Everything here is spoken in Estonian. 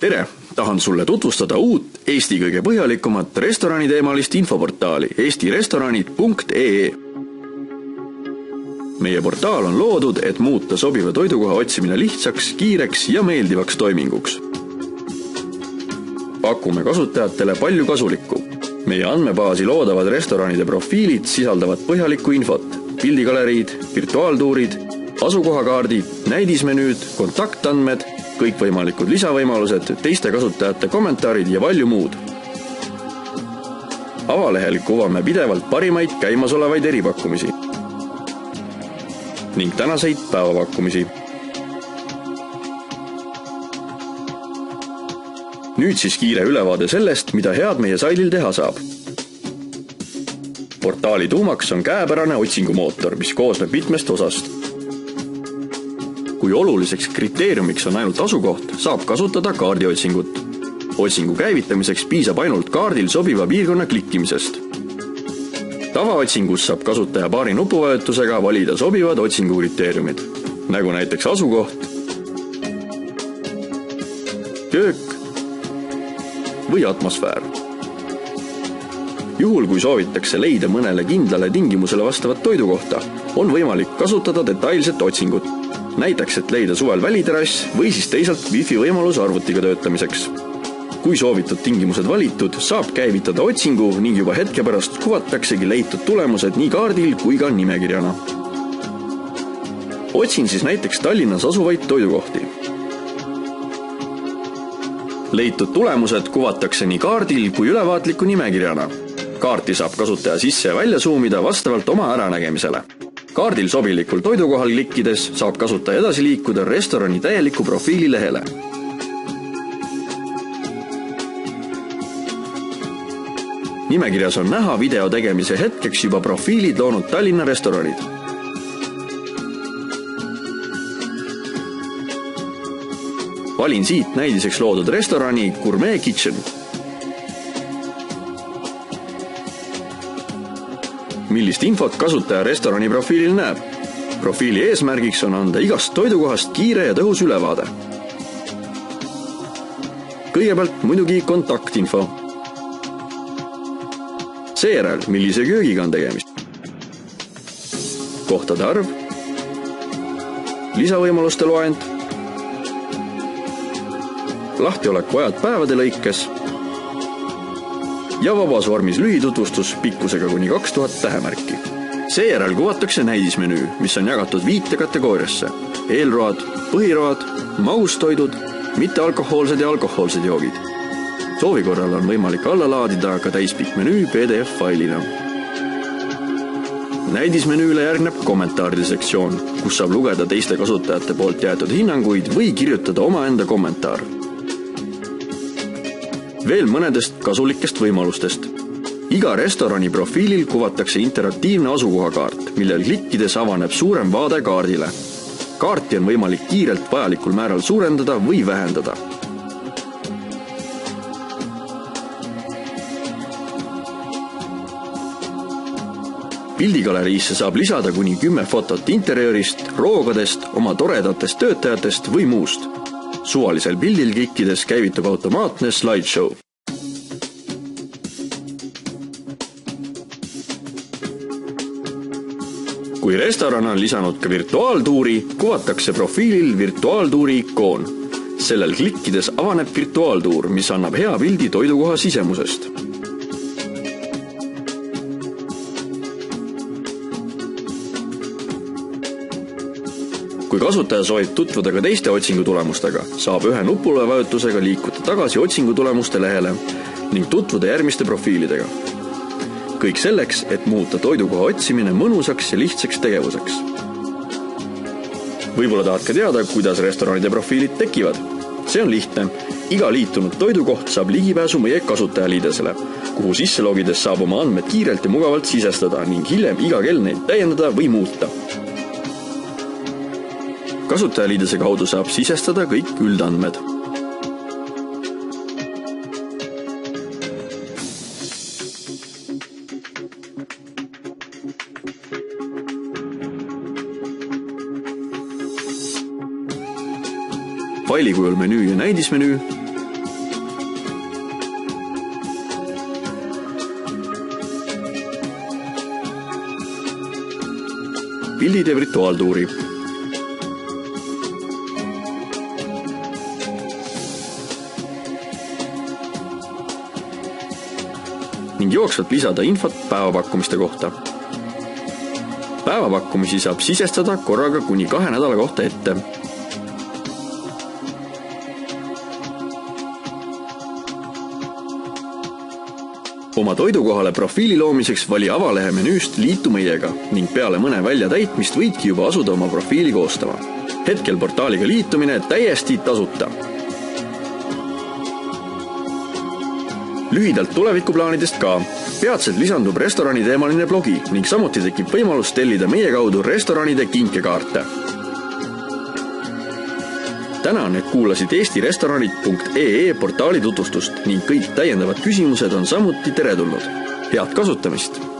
Tere! Tahan sulle tutvustada uut Eesti kõige põhjalikumat restoraniteemalist infoportaali eestirestoranid.ee. Meie portaal on loodud, et muuta sobiva toidukoha otsimine lihtsaks, kiireks ja meeldivaks toiminguks. Pakume kasutajatele palju kasulikku. Meie andmebaasi loodavad restoranide profiilid sisaldavad põhjalikku infot, pildigaleriid, virtuaaltuurid, asukohakaardid, näidismenüüd, kontaktandmed, kõikvõimalikud lisavõimalused, teiste kasutajate kommentaarid ja palju muud. Avalehel kuvame pidevalt parimaid käimasolevaid eripakkumisi ning tänaseid päevapakkumisi. Nüüd siis kiire ülevaade sellest, mida head meie saidil teha saab. Portaali tuumaks on käepärane otsingumootor, mis koosneb mitmest osast. Kui oluliseks kriteeriumiks on ainult asukoht, saab kasutada kaardiotsingut. Otsingu käivitamiseks piisab ainult kaardil sobiva piirkonna klikkimisest. Tavaotsingus saab kasutaja paari nupuvajutusega valida sobivad otsingukriteeriumid, nagu näiteks asukoht, köök või atmosfäär. Juhul, kui soovitakse leida mõnele kindlale tingimusele vastavat toidukohta, on võimalik kasutada detailset otsingut. Näiteks, et leida suvel väliterass või siis teisalt wifi võimalus arvutiga töötamiseks. Kui soovitud tingimused valitud, saab käivitada otsingu ning juba hetke pärast kuvataksegi leitud tulemused nii kaardil kui ka nimekirjana. Otsin siis näiteks Tallinnas asuvaid toidukohti. Leitud tulemused kuvatakse nii kaardil kui ülevaatliku nimekirjana. Kaarti saab kasutaja sisse ja välja suumida vastavalt oma äranägemisele. Kaardil sobilikul toidukohal klikkides saab kasutaja edasi liikuda restorani täieliku profiili lehele. Nimekirjas on näha video tegemise hetkeks juba profiilid loonud Tallinna restoranid. Valin siit näidiseks loodud restorani Gourmet Kitchen. Millist infot kasutaja restorani profiilil näeb? Profiili eesmärgiks on anda igast toidukohast kiire ja tõhus ülevaade. Kõigepealt muidugi kontaktinfo. Seejärel, millise köögiga on tegemist. Kohtade arv, lisavõimaluste loend, lahtioleku ajad päevade lõikes ja vabas vormis lühitutvustus pikkusega kuni 2000 tähemärki. Seejärel kuvatakse näidismenüü, mis on jagatud 5 kategooriasse. Eelroad, põhiroad, magustoidud, mittealkohoolsed ja alkohoolsed joogid. Soovi korral on võimalik alla laadida ka täispikk menüü PDF-failina. Näidismenüüle järgneb kommentaaride sektsioon, kus saab lugeda teiste kasutajate poolt jäetud hinnanguid või kirjutada omaenda kommentaar. Veel mõnedest kasulikest võimalustest. Iga restorani profiilil kuvatakse interaktiivne asukohakaart, millel klikkides avaneb suurem vaade kaardile. Kaarti on võimalik kiirelt vajalikul määral suurendada või vähendada. Pildigaleriisse saab lisada kuni 10 fotot interjöörist, roogadest, oma toredatest töötajatest või muust. Suvalisel pildil klikkides käivitub automaatne slideshow. Kui restoran on lisanud ka virtuaaltuuri, kuvatakse profiilil virtuaaltuuri ikoon. Sellel klikkides avaneb virtuaaltuur, mis annab hea pildi toidukoha sisemusest. Kui kasutaja soovib tutvuda ka teiste otsingutulemustega, saab ühe nupule-vajutusega liikuda tagasi otsingutulemuste lehele ning tutvuda järgmiste profiilidega. Kõik selleks, et muuta toidukoha otsimine mõnusaks ja lihtsaks tegevuseks. Võib-olla tahad ka teada, kuidas restoranide profiilid tekivad. See on lihtne. Iga liitunud toidukoht saab ligipääsu meie kasutajaliidesele, kuhu sisse logides saab oma andmed kiirelt ja mugavalt sisestada ning hiljem iga kell neid täiendada või muuta. Kasutajaliidese kaudu saab sisestada kõik üldandmed. Failikujul menüü ja näidismenüü, pildid ja virtuaaltuuri. Ning jooksvalt lisada infot päevapakkumiste kohta. Päevapakkumisi saab sisestada korraga kuni 2 nädala kohta ette. Oma toidukohale profiili loomiseks vali avalehe menüüst Liitu meiega ning peale mõne väljatäitmist võidki juba asuda oma profiili koostama. Hetkel portaaliga liitumine täiesti tasuta. Lühidalt tulevikuplaanidest ka. Peatselt lisandub restorani teemaline blogi ning samuti tekib võimalus tellida meie kaudu restoranide kinkekaarte. Tänan, et kuulasid eestirestoranid.ee portaali tutvustust ning kõik täiendavad küsimused on samuti teretulnud. Head kasutamist!